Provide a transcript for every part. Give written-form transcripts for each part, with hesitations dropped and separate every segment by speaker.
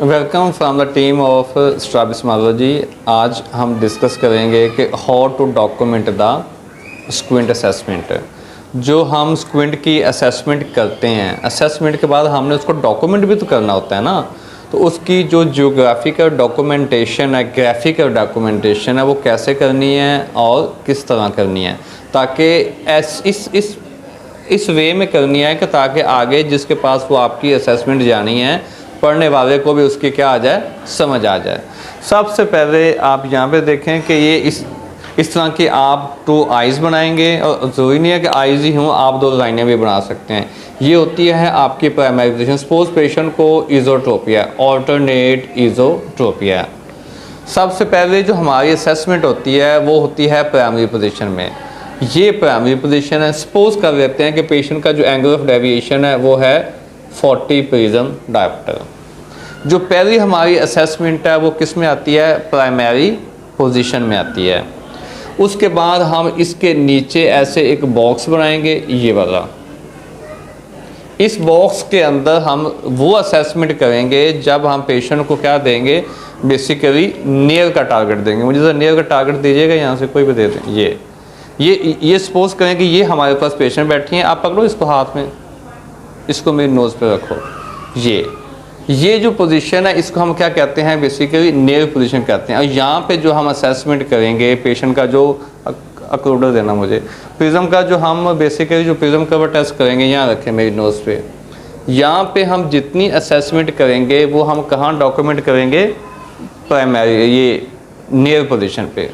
Speaker 1: Welcome from the team of strabismology. आज हम discuss करेंगे कि how to document the squint assessment. जो हम स्क्विंट की असेसमेंट करते हैं, असेसमेंट के बाद हमने उसको डॉक्यूमेंट भी तो करना होता है ना। तो उसकी जो जियोग्राफिकल डॉक्यूमेंटेशन है, ग्राफिकल डॉक्यूमेंटेशन है, वो कैसे करनी है और किस तरह करनी है, ताकि इस वे में करनी है कि ताकि आगे जिसके पास वो आपकी असेसमेंट जानी है, पढ़ने वाले को भी उसकी क्या आ जाए, समझ आ जाए। सबसे पहले आप यहाँ पे देखें कि ये इस तरह की आप 2 आइज़ बनाएंगे, और ज़रूरी नहीं है कि आइज़ ही हों, आप 2 लाइनें भी बना सकते हैं। ये होती है आपकी प्राइमरी पोजीशन। सपोज पेशेंट को इज़ोट्रोपिया, ऑल्टरनेट इज़ोट्रोपिया। सबसे पहले जो हमारी असेसमेंट होती है वो होती है प्राइमरी पोजीशन में। ये प्राइमरी पोजीशन है। सपोज कर लेते हैं कि पेशेंट का जो एंगल ऑफ डेविएशन है वो है 40 प्रिज्म डायोप्टर। जो पहली हमारी असेसमेंट है वो किस में आती है, प्राइमरी पोजीशन में आती है। उसके बाद हम इसके नीचे ऐसे एक बॉक्स बनाएंगे, ये वाला। इस बॉक्स के अंदर हम वो असेसमेंट करेंगे जब हम पेशेंट को क्या देंगे, बेसिकली नियर का टारगेट देंगे। मुझे जरा नियर का टारगेट दीजिएगा, यहाँ से कोई भी दे दें। ये सपोज करें कि ये हमारे पास पेशेंट बैठी हैं, आप पकड़ो इसको हाथ में, इसको मेरी नोज़ पे रखो। ये जो पोजीशन है इसको हम क्या कहते हैं, बेसिकली नियर पोजीशन कहते हैं। और यहाँ पे जो हम असेसमेंट करेंगे पेशेंट का, जो अक्लूडर देना मुझे, प्रिज्म का जो हम बेसिकली जो प्रिज्म कवर टेस्ट करेंगे, यहाँ रखें मेरी नोज़ पे। यहाँ पे हम जितनी असेसमेंट करेंगे वो हम कहाँ डॉक्यूमेंट करेंगे, प्राइमरी ये नियर पोजीशन पे।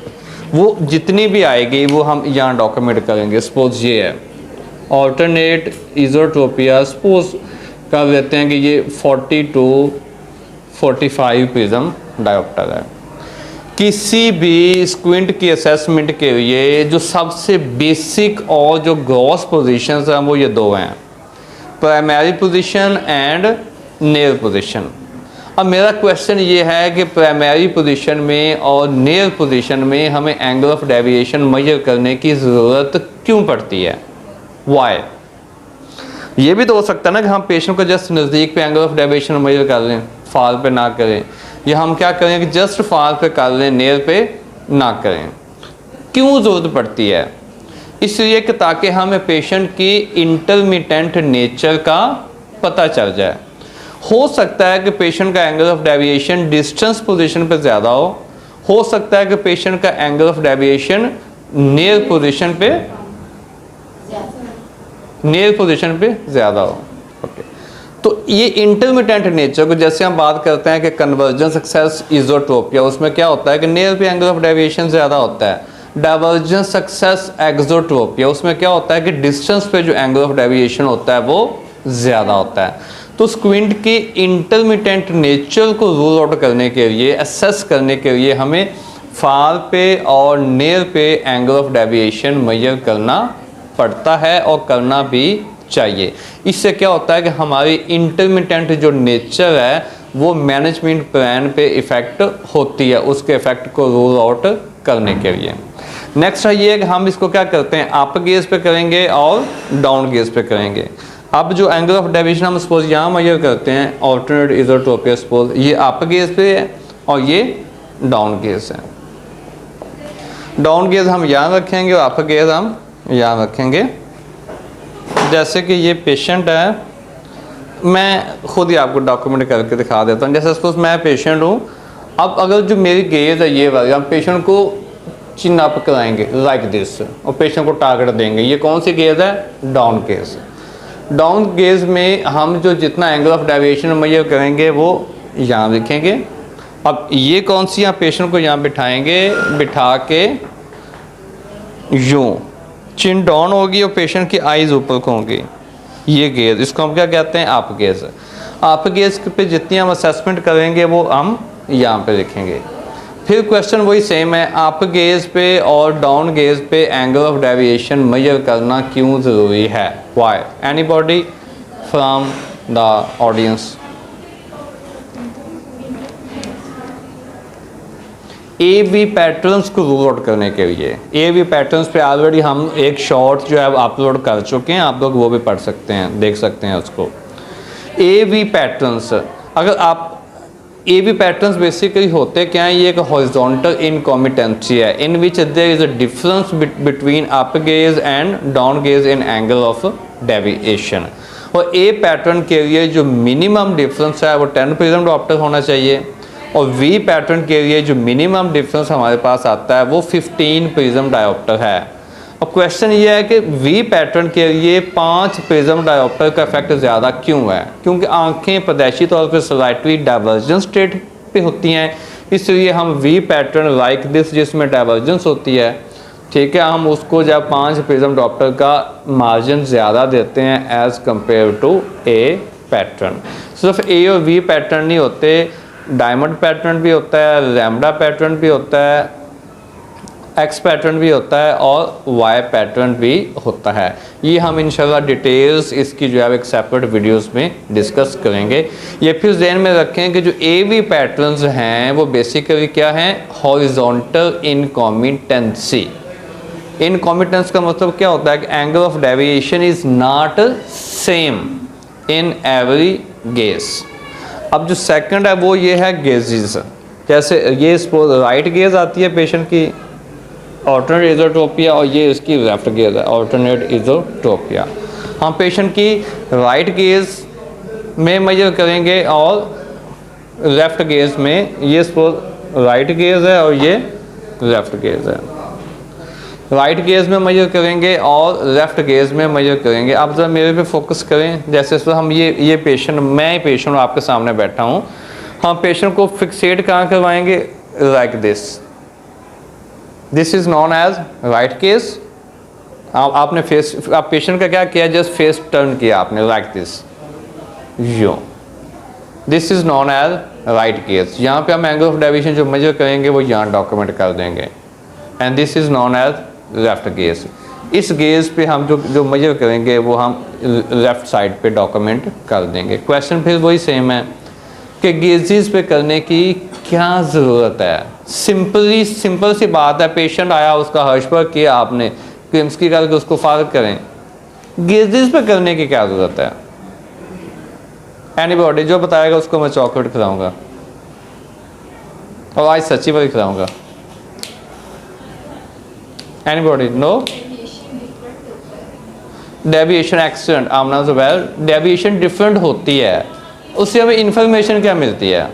Speaker 1: वो जितनी भी आएगी वो हम यहाँ डॉक्यूमेंट करेंगे। सपोज ये है ऑल्टरनेट इज़ोट्रोपिया, सपोज कर लेते हैं कि ये 40 to 45 प्रिज्म डायोप्टर है। किसी भी स्क्विंट की असेसमेंट के लिए जो सबसे बेसिक और जो ग्रॉस पोजीशंस हैं वो ये 2 हैं, primary position and near position. अब मेरा क्वेश्चन ये है कि प्राइमरी पोजीशन में और नियर पोजीशन में हमें एंगल ऑफ डेविएशन मेजर करने की ज़रूरत क्यों पड़ती है, वाई? ये भी तो हो सकता है ना कि हम पेशेंट को जस्ट नज़दीक पे एंगल ऑफ डेविएशन मेजर कर लें, फार पे ना करें, या हम क्या करें कि जस्ट फार पे कर लें, नियर पे ना करें। क्यों ज़रूरत पड़ती है? इसलिए कि ताकि हमें पेशेंट की इंटरमिटेंट नेचर का पता चल जाए। हो सकता है कि पेशेंट का angle of deviation distance position पे ज़्यादा हो सकता है कि पेशेंट का angle of deviation near position पे ज़्यादा हो। ओके, तो ये इंटरमिटेंट नेचर को, जैसे हम बात करते हैं कि कन्वर्जेंस एक्सेस इज़ोट्रोपिया, उसमें क्या होता है कि नियर पे एंगल ऑफ डेविएशन ज़्यादा होता है। डाइवर्जेंस एक्सेस एक्सोट्रोपिया, उसमें क्या होता है कि डिस्टेंस पे जो एंगल ऑफ डेविएशन होता है वो ज़्यादा होता है। तो स्क्विंट की इंटरमिटेंट नेचर को रूल आउट करने के लिए, असेस करने के लिए हमें फार पे और नियर पे एंगल ऑफ डेविएशन मेजर करना पड़ता है और करना भी चाहिए। इससे क्या होता है कि हमारी इंटरमिटेंट जो नेचर है वो मैनेजमेंट प्लान पे इफ़ेक्ट होती है, उसके इफ़ेक्ट को रूल आउट करने के लिए। नेक्स्ट है ये कि हम इसको क्या करते हैं, अप गेज पे करेंगे और डाउन गेज पे करेंगे। अब जो एंगल ऑफ डेविएशन हम सपोज यहाँ मेजर करते हैं, ऑल्टरनेट इज़ोट्रोपिया, सपोज ये अप गेज पे है और ये डाउन गेज है। डाउन गेज हम यहाँ रखेंगे और अप गेज हम यहाँ रखेंगे। जैसे कि ये पेशेंट है, मैं खुद ही आपको डॉक्यूमेंट करके दिखा देता हूँ। जैसे सपोज मैं पेशेंट हूँ, अब अगर जो मेरी गेज है ये वाली, हम पेशेंट को चिन अप कराएंगे लाइक दिस और पेशेंट को टारगेट देंगे। ये कौन सी गेज है, डाउन गेज। डाउन गेज में हम जो जितना एंगल ऑफ डेविएशन मेजर करेंगे वो यहाँ लिखेंगे। अब ये कौन सी, यहाँ पेशेंट को यहाँ बिठाएंगे, बिठा के यूँ चिन डाउन होगी और पेशेंट की आइज़ ऊपर को होंगी। ये गेज, इसको हम क्या कहते हैं, अप गेज। अप गेज पे जितनी हम असेसमेंट करेंगे वो हम यहाँ पे लिखेंगे। फिर क्वेश्चन वही सेम है, अप गेज पे और डाउन गेज पे एंगल ऑफ डेविएशन मेजर करना क्यों ज़रूरी है, why? Anybody from the audience? A B patterns को रूल आउट करने के लिए। ए बी पैटर्न्स पे ऑलरेडी हम एक शॉर्ट जो है अपलोड कर चुके हैं, आप लोग वो भी पढ़ सकते हैं, देख सकते हैं उसको। ए बी पैटर्न्स, अगर आप AV पैटर्न्स बेसिकली होते क्या हैं, ये एक हॉरिजॉन्टल इनकॉमिटेंसी है in which there is a difference between up gaze and down gaze in angle of deviation. और A पैटर्न के लिए जो मिनिमम डिफरेंस है वो 10 प्रिज्म डायोप्टर होना चाहिए, और V पैटर्न के लिए जो मिनिमम डिफरेंस हमारे पास आता है वो 15 प्रिज्म डायोप्टर है। अब क्वेश्चन ये है कि V पैटर्न के लिए 5 प्रिज्म डायोप्टर का इफेक्ट ज़्यादा क्यों है? क्योंकि आंखें पैदाइशी तौर पर स्लाइटली डाइवर्जेंस स्टेट पे होती हैं, इसलिए हम V पैटर्न लाइक दिस जिसमें डाइवर्जेंस होती है, ठीक है, हम उसको जब 5 प्रिज्म डायोप्टर का मार्जिन ज़्यादा देते हैं as compare to A pattern. सिर्फ A और V पैटर्न नहीं होते, डायमंड पैटर्न भी होता है, लैम्बडा पैटर्न भी होता है, X पैटर्न भी होता है और Y पैटर्न भी होता है। ये हम इंशाल्लाह डिटेल्स इसकी जो है एक सेपरेट वीडियोस में डिस्कस करेंगे। ये फिर ध्यान में रखें कि जो AV पैटर्न्स हैं वो बेसिकली क्या हैं, हॉरिजॉन्टल इनकॉमिटेंसी। इनकॉमिटेंस का मतलब क्या होता है कि angle of deviation is not same in every gauge. अब जो सेकंड है वो ये है गेजेस, जैसे ये सपोज राइट गेज आती है पेशेंट की, ऑल्टरनेट इजोट्रोपिया, और ये इसकी लेफ्ट गेज है, ऑल्टरनेट इजोट्रोपिया। हम पेशेंट की राइट गेज में मेजर करेंगे और लेफ्ट गेज में, ये सपोज राइट गेज है और ये लेफ्ट गेज है, राइट गेज में मेजर करेंगे और लेफ्ट गेज में मेजर करेंगे। आप जरा मेरे पे फोकस करें, जैसे इस हम ये पेशेंट, मैं पेशेंट आपके सामने बैठा हूँ, हम पेशेंट को फिक्सेट कहाँ करवाएंगे, like this is known as right gaze. आपने फेस, आप पेशेंट का क्या किया, जस्ट फेस टर्न किया आपने लाइक दिस, यो, this is known as right gaze. यहाँ पे हम एंगल ऑफ डेविएशन जो मेजर करेंगे वो यहाँ डॉक्यूमेंट कर देंगे, and this is known as left gaze. इस गेज पे हम जो मेजर करेंगे वो हम लेफ्ट साइड पे डॉक्यूमेंट कर देंगे। क्वेश्चन फिर वही सेम है कि गेजेस पे करने की क्या ज़रूरत है। सिंपल सी बात है, पेशेंट आया, उसका हर्षवर्क किया आपने, क्रिम्स की करके उसको फारग करें, गेजेस पे करने की क्या ज़रूरत है? एनीबॉडी जो बताएगा उसको मैं चॉकलेट खिलाऊंगा, और आज सच्ची वाली खिलाऊंगा। Anybody? No? डेविएशन एक्सीडेंट, आमना जुबैर, डेविएशन डिफरेंट होती है, उससे हमें इंफॉर्मेशन क्या मिलती है?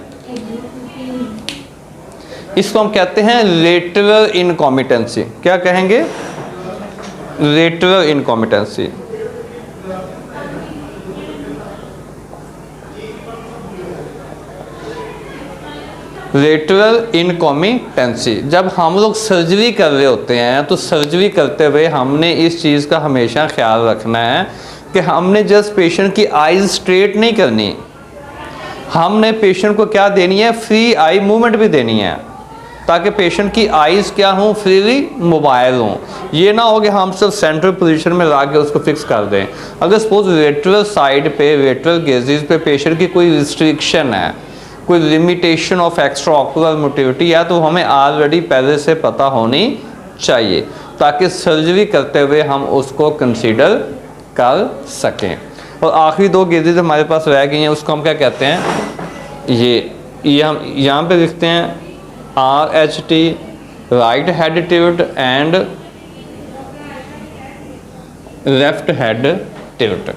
Speaker 1: इसको हम कहते हैं लेटरल इनकॉमिटेंसी। क्या कहेंगे? लेटरल इनकॉमिटेंसी। लेटरल इनकॉमिटेंसी, जब हम लोग सर्जरी कर रहे होते हैं तो सर्जरी करते हुए हमने इस चीज़ का हमेशा ख्याल रखना है कि हमने जस्ट पेशेंट की आईज स्ट्रेट नहीं करनी, हमने पेशेंट को क्या देनी है, फ्री आई मूवमेंट भी देनी है, ताकि पेशेंट की आईज क्या हों, फ्रीली मोबाइल हों। ये ना हो कि हम सिर्फ सेंट्रल पोजीशन में ला के उसको फिक्स कर दें। अगर सपोज लेटरल साइड पे, लेटरल गेजेस पे पेशेंट की कोई रिस्ट्रिक्शन है, कोई लिमिटेशन ऑफ एक्स्ट्रा ऑक्यूलर मोटिविटी है, तो हमें ऑलरेडी पहले से पता होनी चाहिए, ताकि सर्जरी करते हुए हम उसको कंसीडर कर सकें। और आखिरी 2 गेजेस हमारे पास रह गई हैं, उसको हम क्या कहते हैं, ये हम यहाँ पे लिखते हैं RHT, write head tilt and left head tilt,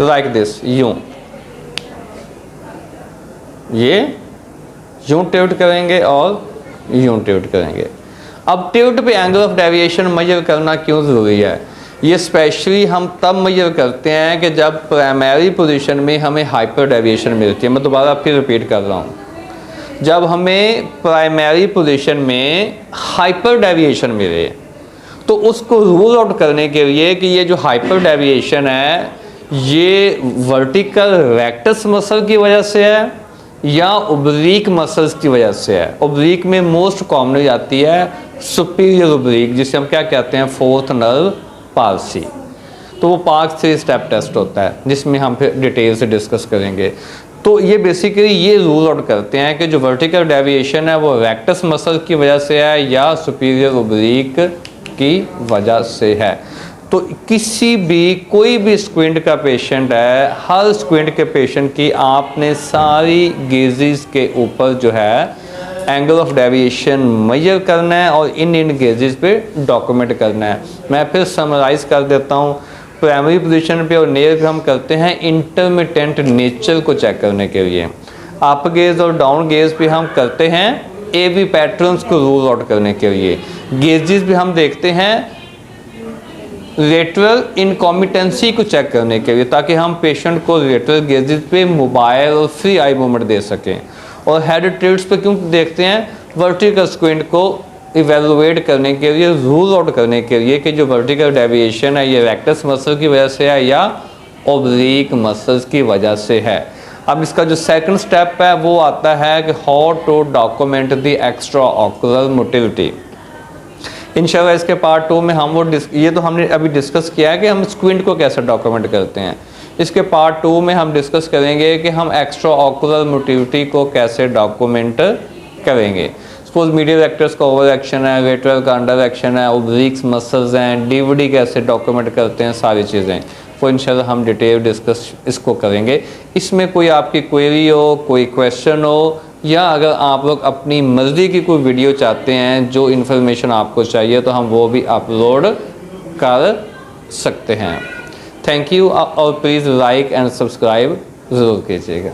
Speaker 1: like this, यूं, ये यूं टिल्ट करेंगे और यूं टिल्ट करेंगे। अब टिल्ट पे एंगल ऑफ डेविएशन मेजर करना क्यों ज़रूरी है? ये स्पेशली हम तब मेजर करते हैं कि जब प्राइमरी पोजीशन में हमें हाइपर डेविएशन मिलती है। मैं दोबारा फिर रिपीट कर रहा हूँ, जब हमें प्राइमरी पोजीशन में हाइपर डेविएशन मिले तो उसको रूल आउट करने के लिए कि ये जो हाइपर डेविएशन है ये वर्टिकल रेक्टस मसल की वजह से है या ओब्लिक मसल्स की वजह से है। ओब्लिक में मोस्ट कॉमनली आती है सुपीरियर ओब्लिक, जिसे हम क्या कहते हैं, 4th नर्व पाल्सी। तो वो पार्ट 3 स्टेप टेस्ट होता है, जिसमें हम फिर डिटेल से डिस्कस करेंगे। तो ये बेसिकली ये रूल आउट करते हैं कि जो वर्टिकल डेविएशन है वो रेक्टस मसल की वजह से है या सुपीरियर ओब्लिक की वजह से है। तो किसी भी कोई भी स्क्विंट का पेशेंट है, हर स्क्विंट के पेशेंट की आपने सारी गेजेस के ऊपर जो है एंगल ऑफ डेविएशन मेजर करना है और इन गेजेस पे डॉक्यूमेंट करना है। मैं फिर समराइज कर देता हूँ। प्राइमरी पोजीशन पे और नियर पे हम करते हैं इंटरमिटेंट नेचर को चेक करने के लिए। अप गेज और डाउन गेज पे हम करते हैं एबी पैटर्न्स को रूल आउट करने के लिए। गेजेस पे हम देखते हैं लेटरल इनकॉम्पिटेंसी को चेक करने के लिए, ताकि हम पेशेंट को लेटरल गेजेस पे मोबाइल और फ्री आई मूवमेंट दे सकें। और हेड ट्रेट्स पे क्यों देखते हैं? वर्टिकल स्क्विंट को इवेलुएट करने के लिए, रूल आउट करने के लिए कि जो वर्टिकल डेविएशन है ये रेक्टस मसल की वजह से है या ओब्लिक मसल्स की वजह से है। अब इसका जो सेकंड स्टेप है वो आता है कि how to document the extra ocular motility. इंशाल्लाह इसके पार्ट 2 में हम ये तो हमने अभी डिस्कस किया है कि हम स्क्विंट को कैसे डॉक्यूमेंट करते हैं। इसके पार्ट 2 में हम डिस्कस करेंगे कि हम एक्स्ट्रा ऑक्यूलर मोटिलिटी को कैसे डॉक्यूमेंट करेंगे। सपोज मीडियल रेक्टस का ओवर एक्शन है, लेटरल का अंडर एक्शन है, ओब्लिक्स मसल्स हैं, डीवीडी कैसे डॉक्यूमेंट करते हैं, सारी चीज़ें वो इंशाल्लाह हम डिटेल डिस्कस इसको करेंगे। इसमें कोई आपकी क्वेरी हो, कोई क्वेश्चन हो, या अगर आप लोग अपनी मर्ज़ी की कोई वीडियो चाहते हैं जो इन्फॉर्मेशन आपको चाहिए तो हम वो भी अपलोड कर सकते हैं। थैंक यू और प्लीज़ लाइक एंड सब्सक्राइब ज़रूर कीजिएगा।